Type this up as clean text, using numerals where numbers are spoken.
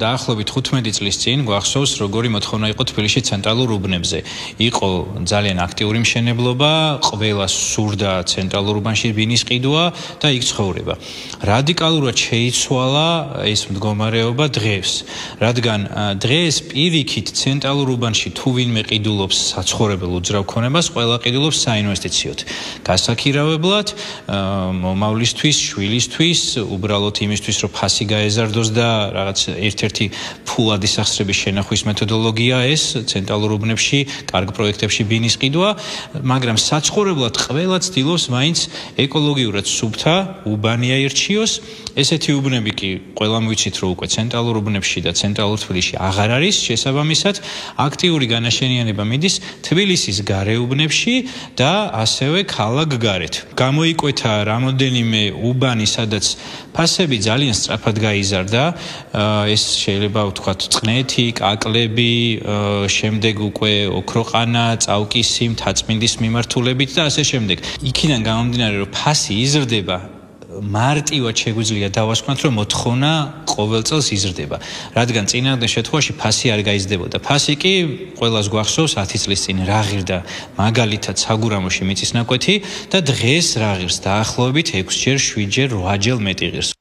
დაახლოებით 15 წლის წინ გვახსოვს, როგორი მოთხოვნა იყო თბილისში ცენტრალურ უბნებზე. იყო ძალიან აქტიური მშენებლობა, ყველას სურდა ცენტრალურ უბანში ბინის ყიდვა და იქ ცხოვრება. რადიკალურად შეიცვალა ეს მდგომარეობა დღეს, რადგან დღეს პირიქით ცენტრალურ უბანში თუ ვინმე ყიდულობს საცხოვრებელ უძრავ ქონებას, ყველა ყიდულობს საინვესტიციოდ. გასაქირავებლად, მომავლისთვის, შვილისთვის, უბრალოდ იმისთვის, რომ ფასი გაეზარდოს და რაღაც ერთ-ერთი ფულადი სახსრების შენახვის მეთოდოლოგია ეს ცენტრალურ უბნებში, კარგ პროექტებში ბინის ყიდვა, მაგრამ საცხოვრებლად ყველა ცდილობს მაინც ეკოლოგიურად სუფთა უბანი აირჩიოს. ესეთი უბნები კი ყველამ ვიცით, რომ უკვე ცენტრალურ უბნებში და ცენტრალურ თბილისში აღარ არის, შესაბამისად, აქტიური განაშენიანება მიდის თბილისის გარეუბნებში და ასევე ქალაქ გარეთ. გამოიკვეთა რამოდენიმე უბანი, სადაც ფასები ძალიან სწრაფად გაიზარდა, ეს შეიძლება ვთქვათ წყნეთი, კაკლები, შემდეგ უკვე ოქროყანა, წავკისი, მთაწმინდის მიმართულებით და ასე შემდეგ. იქიდან გამომდინარე, რომ ფასი იზრდება, მარტივად შეგვიძლია დავასკვნათ, რომ მოთხოვნა ყოველ წელს იზრდება, რადგან წინააღმდეგ შემთხვევაში ფასი არ გაიზრდებოდა. ფასი კი ყველას გვახსოვს 10 წლის წინ რა ღირდა, მაგალითად საგურამოში მიწის ნაკვეთი და დღეს რა ღირს, დაახლოებით 6-ჯერ, 7-ჯერ, 8-ჯერ მეტი ღირს.